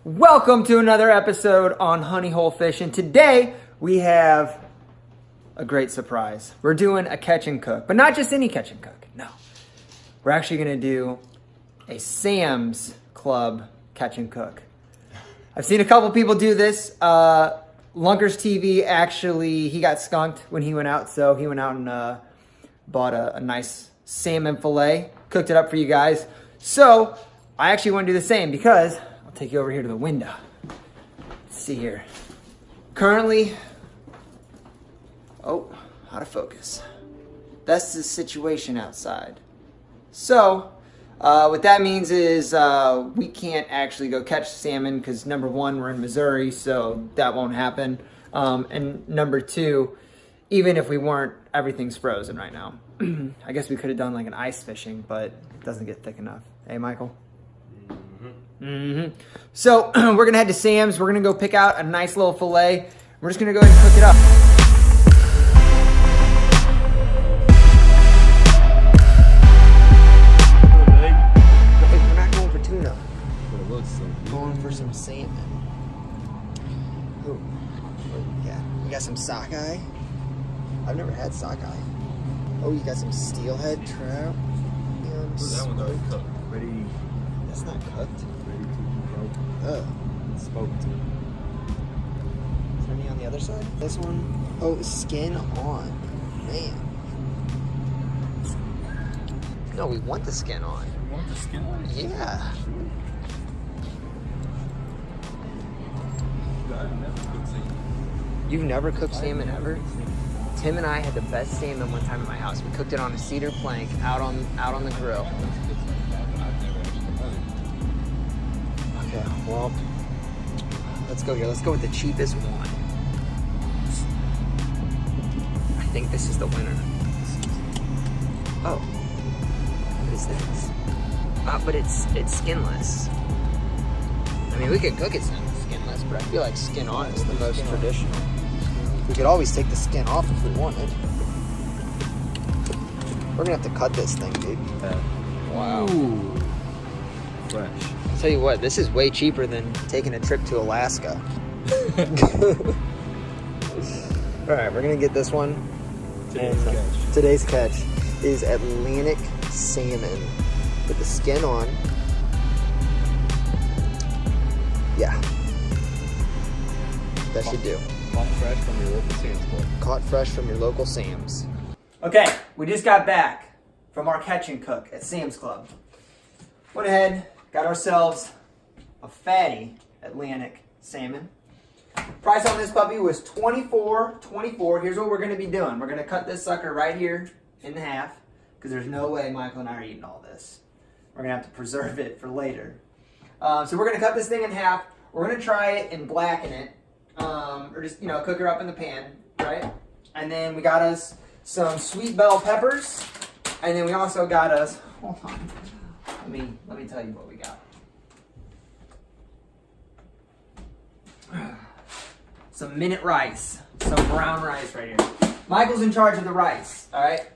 Welcome to another episode on Honey Hole Fishing. Today we have a great surprise. We're doing a catch and cook, but not just any catch and cook. No, we're actually going to do a Sam's Club catch and cook. I've seen a couple people do this. Lunker's TV actually, he got skunked when he went out, so he went out and bought a nice salmon fillet, cooked it up for you guys. So I actually want to do the same because I'll take you over here to the window. Let's see here. Currently, out of focus. That's the situation outside. So what that means is we can't actually go catch salmon because number one, we're in Missouri, so that won't happen. And number two, even if we weren't, everything's frozen right now. I guess we could have done like an ice fishing, but it doesn't get thick enough. Hey, Michael? So we're gonna head to Sam's. We're gonna go pick out a nice little fillet. We're just gonna go ahead and cook it up. We're not going for tuna. We're going for some salmon. Ooh. Yeah, we got some sockeye. I've never had sockeye. Oh, you got some steelhead trout. That one's already cooked. Ready. That's not cooked. Ready to be broke. Smoked. Is there any on the other side? This one? Oh, skin on. Man. No, we want the skin on. You want the skin on? Yeah. I've never cooked salmon. You've never cooked salmon ever? Tim and I had the best salmon one time at my house. We cooked it on a cedar plank out on the grill. Okay, well, let's go here. Let's go with the cheapest one. I think this is the winner. Oh, what is this? But it's skinless. I mean, we could cook it skinless, but I feel like skin on is the most traditional. We could always take the skin off if we wanted. We're gonna have to cut this thing, dude. Wow. Ooh. Fresh. I'll tell you what, this is way cheaper than taking a trip to Alaska. Alright, we're gonna get this one. Today's catch is Atlantic salmon with the skin on. Yeah. That should do. Caught fresh from your local Sam's Club. Caught fresh from your local Sam's. Okay, we just got back from our catch and cook at Sam's Club. Went ahead, got ourselves a fatty Atlantic salmon. Price on this puppy was $24.24. Here's what we're gonna be doing. We're gonna cut this sucker right here in half because there's no way Michael and I are eating all this. We're gonna have to preserve it for later. So we're gonna cut this thing in half. We're gonna try it and blacken it. Or just, cook her up in the pan, right? And then we got us some sweet bell peppers. And then we also got us, hold on, let me tell you what we got. Some minute rice, some brown rice right here. Michael's in charge of the rice, all right?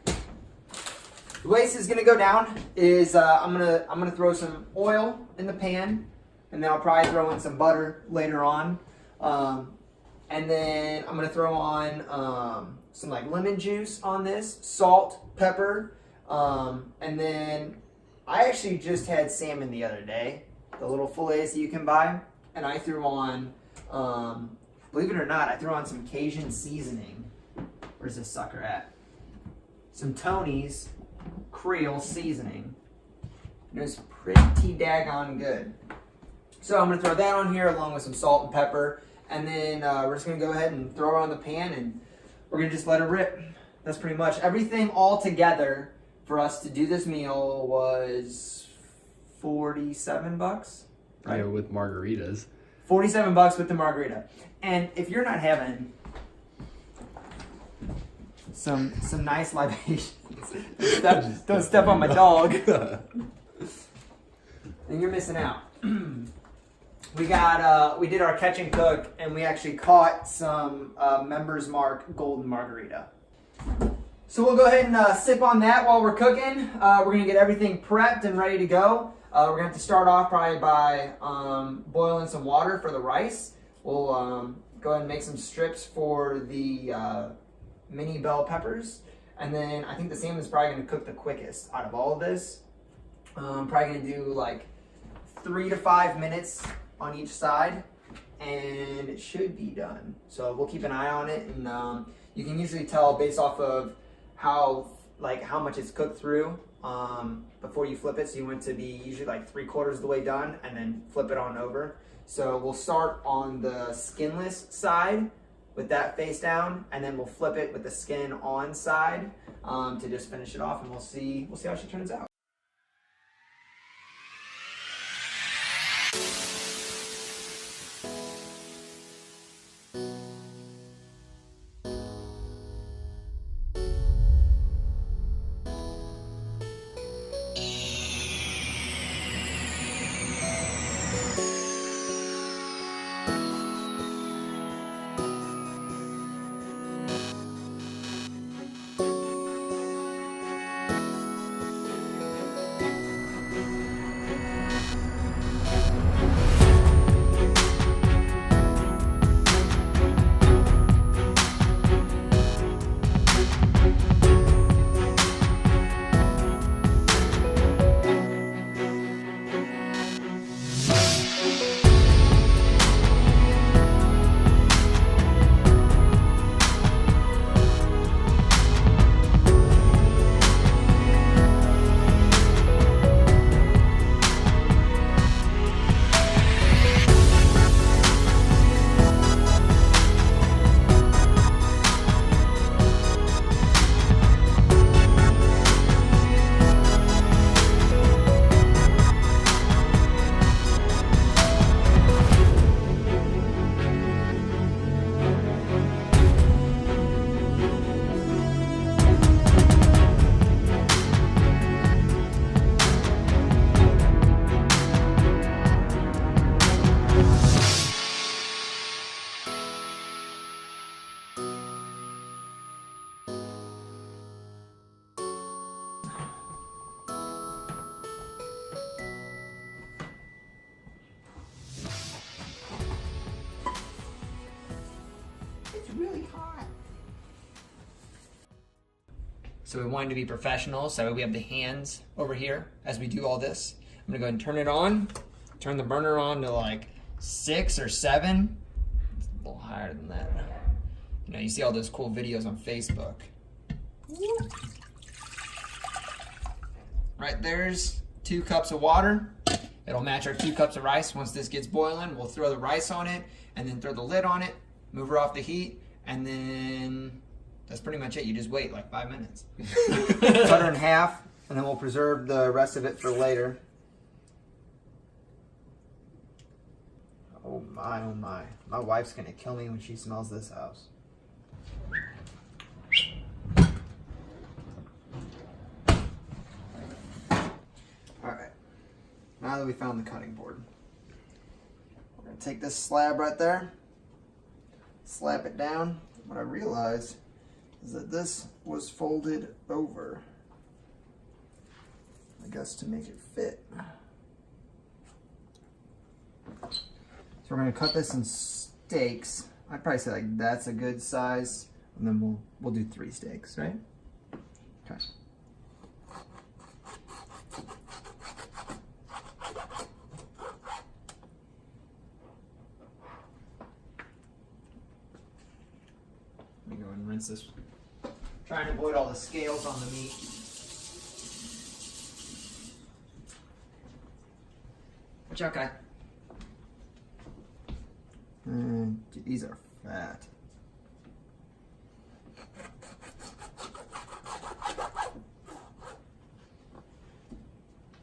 The way this is gonna go down is I'm gonna throw some oil in the pan, and then I'll probably throw in some butter later on. And then I'm gonna throw on some like lemon juice on this, salt, pepper, and then I actually just had salmon the other day, the little fillets that you can buy, and I threw on, believe it or not, I threw on some Cajun seasoning. Where's this sucker at? Some Tony's Creole seasoning. It was pretty daggone good. So I'm gonna throw that on here along with some salt and pepper. And then we're just gonna go ahead and throw it on the pan and we're gonna just let it rip. That's pretty much everything all together for us to do this meal was $47, right? Yeah, with margaritas. $47 with the margarita. And if you're not having some nice libations, don't step on my dog, then you're missing out. We did our catch and cook, and we actually caught some Members Mark Golden Margarita. So we'll go ahead and sip on that while we're cooking. We're gonna get everything prepped and ready to go. We're gonna have to start off probably by boiling some water for the rice. We'll go ahead and make some strips for the mini bell peppers, and then I think the salmon is probably gonna cook the quickest out of all of this. Probably gonna do like 3 to 5 minutes on each side, and it should be done. So we'll keep an eye on it, and you can usually tell based off of how much it's cooked through before you flip it. So you want it to be usually like 3/4 of the way done, and then flip it on over. So we'll start on the skinless side with that face down, and then we'll flip it with the skin on side to just finish it off, and we'll see how she turns out. Really hot. So we wanted to be professional, so we have the hands over here as we do all this. I'm gonna go ahead and turn it on, turn the burner on to like 6 or 7. It's a little higher than that. You know, you see all those cool videos on Facebook. Right there's 2 cups of water. It'll match our 2 cups of rice. Once this gets boiling, we'll throw the rice on it and then throw the lid on it, move her off the heat, and then that's pretty much it. You just wait like 5 minutes. Cut her in half, and then we'll preserve the rest of it for later. Oh my, oh my. My wife's gonna kill me when she smells this house. Alright, now that we found the cutting board, we're gonna take this slab right there, slap it down. What I realized is that this was folded over, I guess to make it fit. So we're gonna cut this in steaks. I'd probably say like that's a good size, and then we'll do 3 steaks, right? Okay. Let me go and rinse this. Trying to avoid all the scales on the meat. Watch out, guy. Dude, these are fat.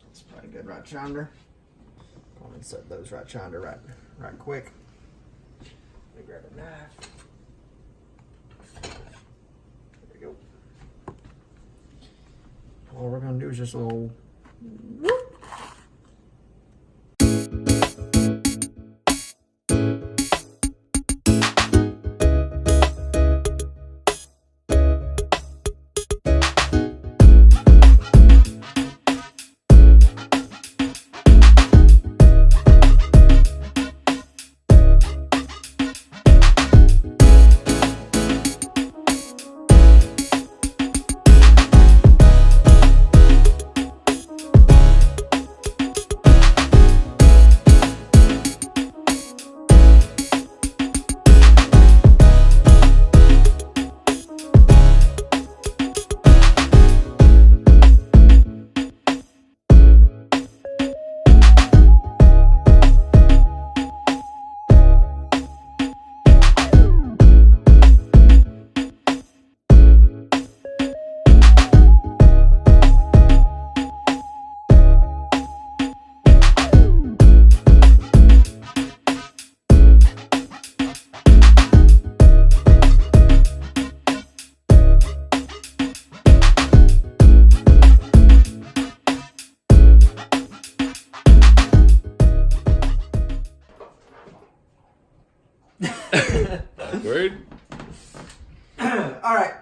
That's probably a good rat chonder. Go and set those rat chonder right quick. Let me grab a knife. There we go. All we're gonna do is just a little whoop. Word? All right.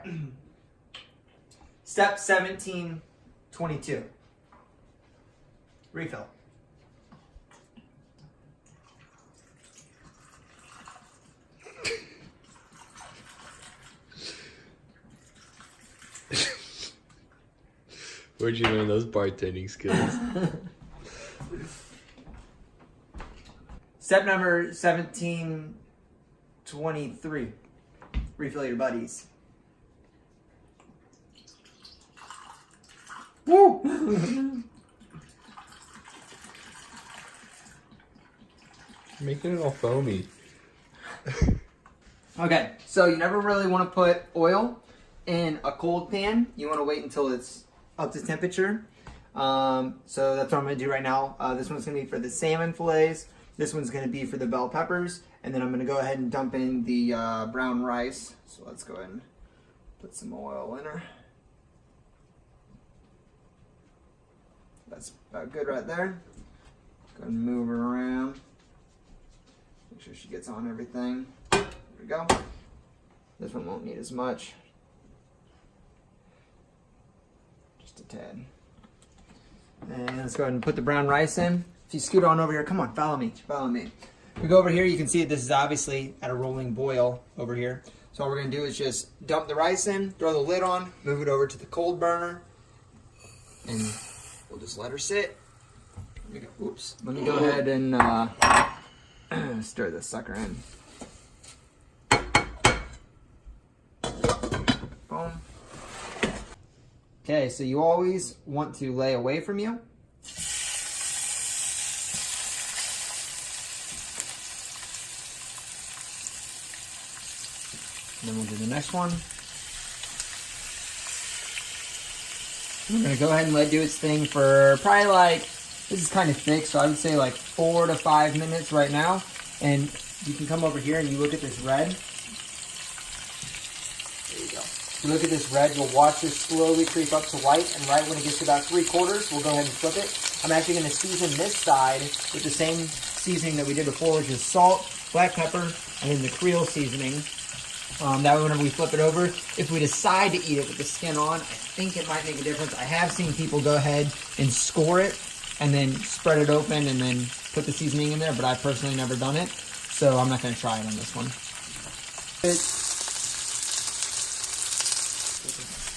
Step 1722. Refill. Where'd you learn those bartending skills? Step number 1723. Refill your buddies. Woo! Making it all foamy. Okay, so you never really want to put oil in a cold pan. You want to wait until it's up to temperature. So that's what I'm going to do right now. This one's going to be for the salmon fillets. This one's going to be for the bell peppers. And then I'm going to go ahead and dump in the brown rice. So let's go ahead and put some oil in her. That's about good right there. Go ahead and move her around. Make sure she gets on everything. There we go. This one won't need as much. Just a tad. And let's go ahead and put the brown rice in. If you scoot on over here, come on, follow me, follow me. If we go over here, you can see that this is obviously at a rolling boil over here. So all we're gonna do is just dump the rice in, throw the lid on, move it over to the cold burner, and we'll just let her sit. Oops, let me go ahead and stir this sucker in. Boom. Okay, so you always want to lay away from you. And then we'll do the next one. We're gonna go ahead and let it do its thing for probably like, this is kind of thick, so I would say like 4 to 5 minutes right now. And you can come over here and you look at this red. There you go. You look at this red, you'll watch this slowly creep up to white, and right when it gets to about 3/4, we'll go ahead and flip it. I'm actually going to season this side with the same seasoning that we did before, which is salt, black pepper, and then the Creole seasoning. That way whenever we flip it over, if we decide to eat it with the skin on, I think it might make a difference. I have seen people go ahead and score it and then spread it open and then put the seasoning in there, but I've personally never done it, so I'm not going to try it on this one.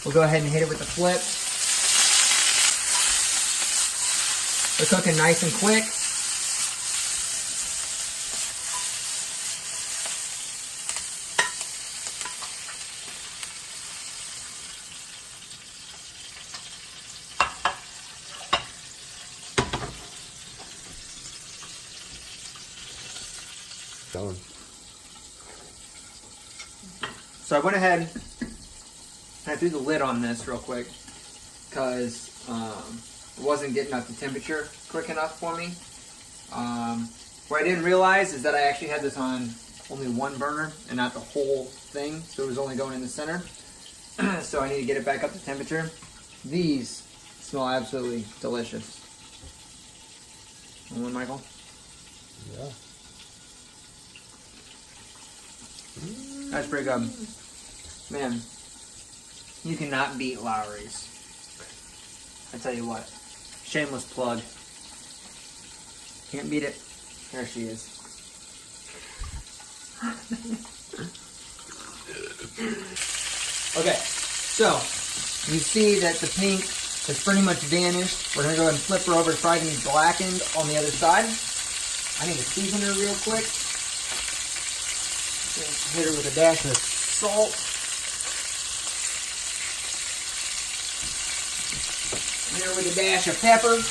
We'll go ahead and hit it with the flip. They're cooking nice and quick. Done. So I went ahead and I threw the lid on this real quick because it wasn't getting up to temperature quick enough for me. What I didn't realize is that I actually had this on only one burner and not the whole thing, so it was only going in the center. So I need to get it back up to temperature. These smell absolutely delicious. Want one, Michael? Yeah. That's pretty good. Man, you cannot beat Lowry's. I tell you what. Shameless plug. Can't beat it. There she is. Okay, so you see that the pink has pretty much vanished. We're going to go ahead and flip her over. It's probably going to be blackened on the other side. I need to season her real quick. Hit her with a dash of salt. Hit her with a dash of pepper.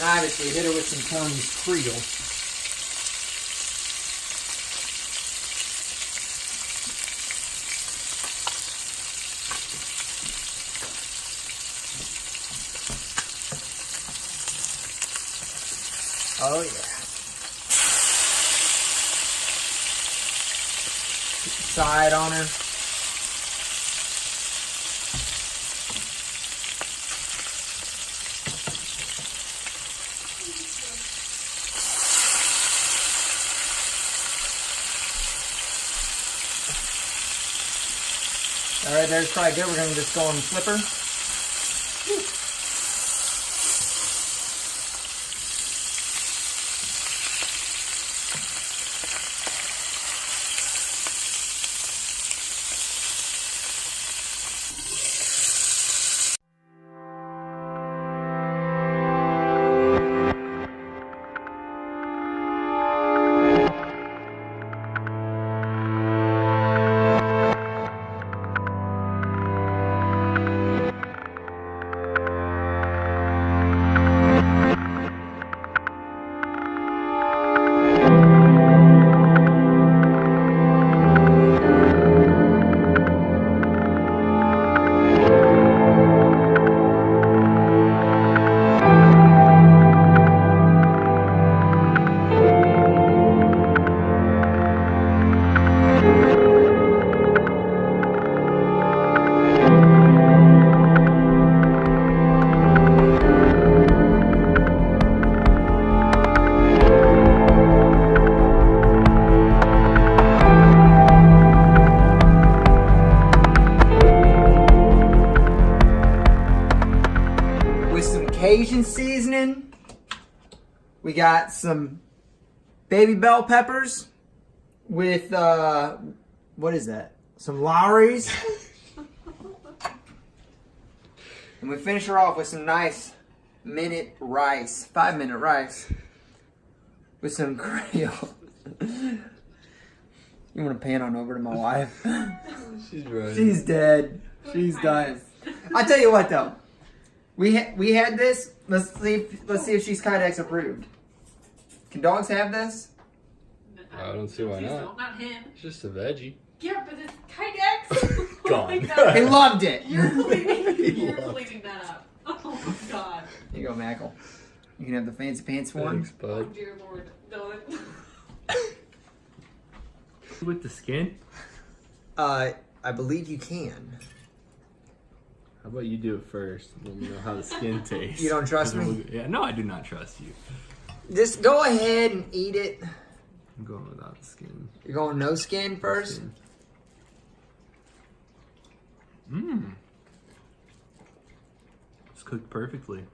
Obviously, hit her with some Tony's Creole. Oh yeah. Side on her. All right, there's probably good. We're gonna just go on flipper. Cajun seasoning. We got some baby bell peppers with what is that? Some Lowry's. And we finish her off with some nice minute rice, 5-minute rice with some Creole. You want to pan on over to my wife? She's right. She's dead. She's done. I tell you what though. We had this. Let's see if she's Kydex approved. Can dogs have this? I don't see why not. So, not him. It's just a veggie. Yeah, but it's Kydex. Gone. He loved it. You're cleaning that up. Oh my god. Here you go, Mackle. You can have the fancy pants one. Thanks, Oh bud. dear lord. Don't. With the skin? I believe you can. How about you do it first? Let me know how the skin tastes. You don't trust me? Yeah, no, I do not trust you. Just go ahead and eat it. I'm going without the skin. You're going no skin first? Mmm. It's cooked perfectly.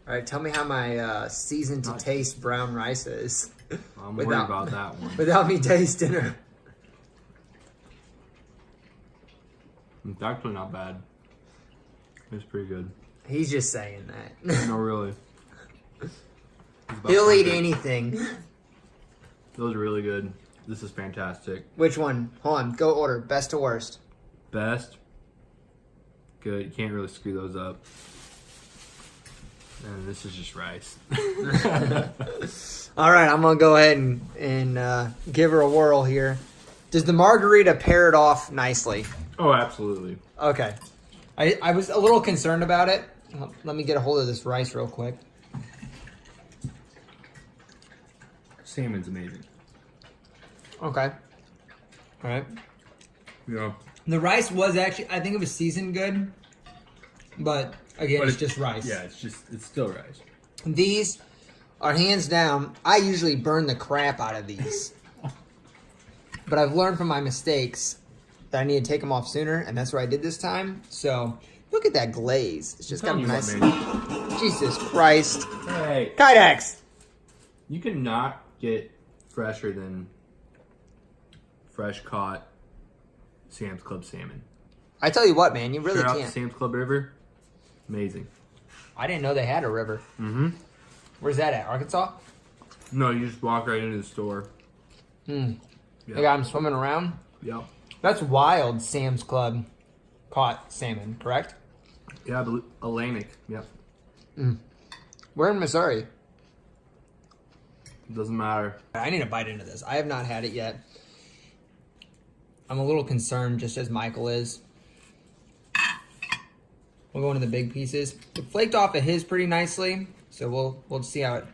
All right, tell me how my seasoned to Nice. taste brown rice is. I'm worried about that one. Without me tasting her. It's actually not bad. It's pretty good. He's just saying that. No, really. It's about He'll eat perfect. anything. Those are really good. This is fantastic. Which one? Hold on. Go order. Best to worst. Best. Good. You can't really screw those up. And this is just rice. All right, I'm going to go ahead and give her a whirl here. Does the margarita pair it off nicely? Oh, absolutely. Okay. I was a little concerned about it. Let me get a hold of this rice real quick. Salmon's amazing. Okay. All right. Yeah. The rice was actually, I think it was seasoned good. But, again, it's just rice. Yeah, it's still rice. These are hands down, I usually burn the crap out of these. But I've learned from my mistakes that I need to take them off sooner, and that's what I did this time. So, look at that glaze. It's just got a nice... Jesus Christ. Hey. Kydex! You cannot get fresher than fresh caught Sam's Club salmon. I tell you what, man, you really Straight out the can't. Sam's Club River. Amazing. I didn't know they had a river. Mm-hmm. Where's that at? Arkansas? No, you just walk right into the store. Hmm. Yep. They got them swimming around? Yep. That's wild Sam's Club caught salmon, correct? Yeah, I believe Atlantic. Yep. We're in Missouri. Doesn't matter. I need to bite into this. I have not had it yet. I'm a little concerned, just as Michael is. We'll go into the big pieces. It flaked off of his pretty nicely, so we'll see how it...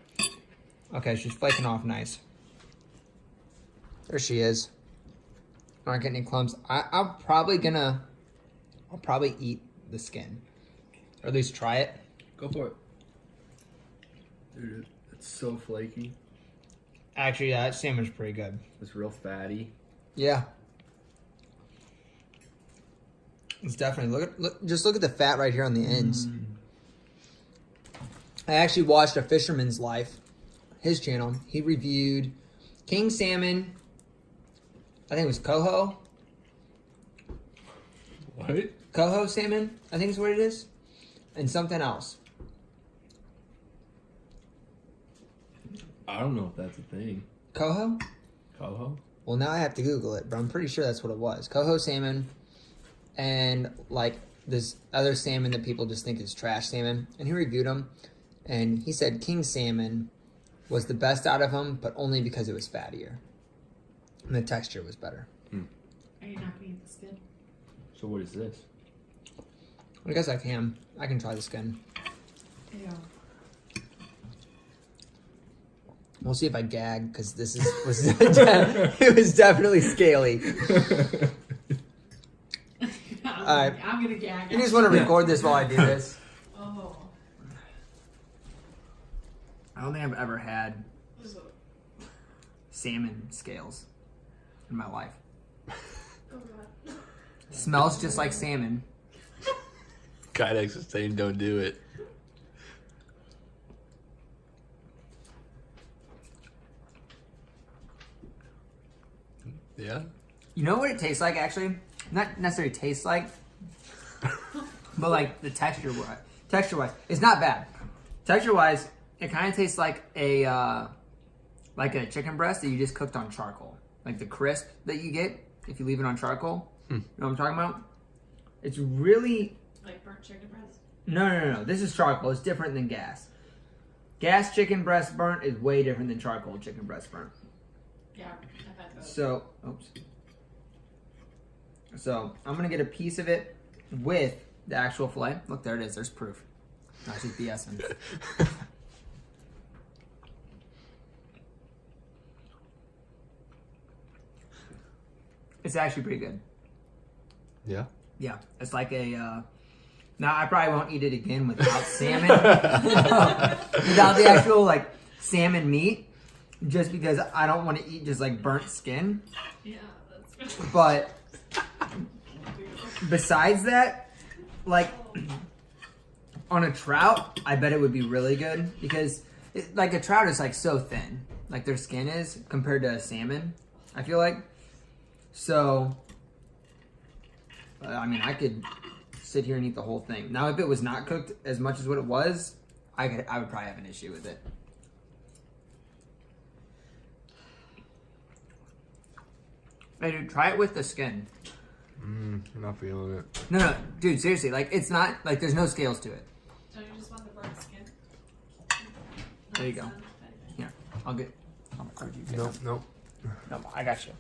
Okay, she's flaking off nice. There she is. Not getting any clumps. I'll probably eat the skin. Or at least try it. Go for it. Dude, it's so flaky. Actually, that salmon's pretty good. It's real fatty. Yeah. It's definitely just look at the fat right here on the ends. I actually watched a fisherman's life, his channel. He reviewed king salmon. I think it was coho. What? Coho salmon, I think is what it is, and something else. I don't know if that's a thing. Coho? Coho? Well, now I have to Google it, but I'm pretty sure that's what it was. Coho salmon, and like this other salmon that people just think is trash salmon. And he reviewed them, and he said king salmon was the best out of them, but only because it was fattier, and the texture was better. Are you not gonna eat the skin? So what is this? I guess I can. I can try the skin. Ew. We'll see if I gag, because this was it was definitely scaly. Alright. I'm gonna gag. You just want to record this while I do this. Oh. I don't think I've ever had salmon scales in my life. Oh god. Smells just like salmon. Kydex is saying don't do it. Yeah? You know what it tastes like, actually? Not necessarily tastes like, but like the texture-wise. It's not bad. Texture-wise, it kind of tastes like a chicken breast that you just cooked on charcoal. Like the crisp that you get if you leave it on charcoal. You know what I'm talking about? It's really... Like burnt chicken breast? No. This is charcoal. It's different than gas. Gas chicken breast burnt is way different than charcoal chicken breast burnt. Yeah, I've had those. So, So, I'm going to get a piece of it with the actual fillet. Look, there it is. There's proof. Not just BSing. It's actually pretty good. Yeah? Yeah. It's like a... now, I probably won't eat it again without salmon. Without the actual, like, salmon meat. Just because I don't want to eat just, like, burnt skin. Yeah, that's good. But... besides that, like, on a trout, I bet it would be really good. Because, like, a trout is, like, so thin. Like, their skin is, compared to a salmon, I feel like. So, I mean, I could sit here and eat the whole thing. Now, if it was not cooked as much as what it was, I would probably have an issue with it. Hey, dude, try it with the skin. I'm not feeling it. No, dude, seriously, like, it's not, like, there's no scales to it. Don't you just want the burnt skin? There you go. Here, I'll record you getting Nope. No, I got you.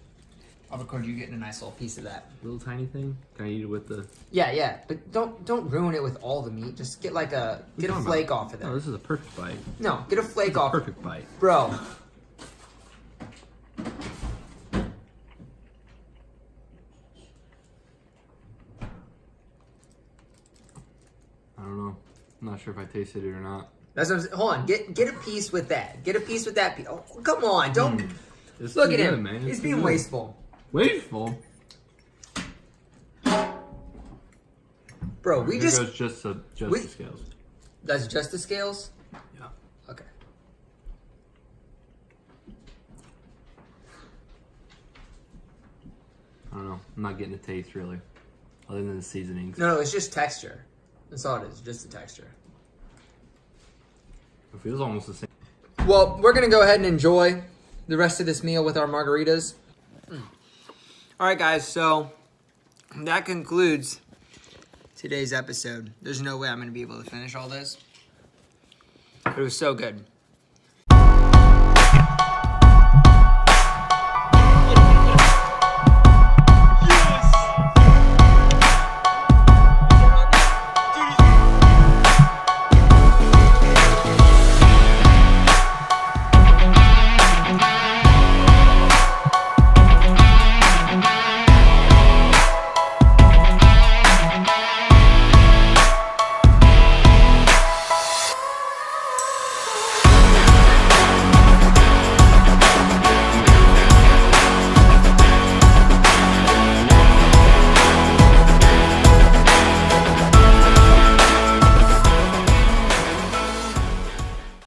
I'll record you getting a nice little piece of that. Little tiny thing? Can I eat it with the... Yeah, but don't ruin it with all the meat. Just get like a flake off of No, there. this is a perfect bite. No, get a flake It's a off. perfect bite. Bro. I don't know. I'm not sure if I tasted it or not. That's what I'm saying. Hold on. Get a piece with that. Get a piece with that piece. Oh, come on. Don't It's look too at good, him. man. He's It's being too good. wasteful. Wasteful? Bro, we Here just goes just the scales. that's just the scales? Yeah. Okay. I don't know. I'm not getting a taste really, other than the seasonings. No, it's just texture. That's all it is. Just the texture. It feels almost the same. Well, we're going to go ahead and enjoy the rest of this meal with our margaritas. All right, guys, so that concludes today's episode. There's no way I'm going to be able to finish all this. But it was so good.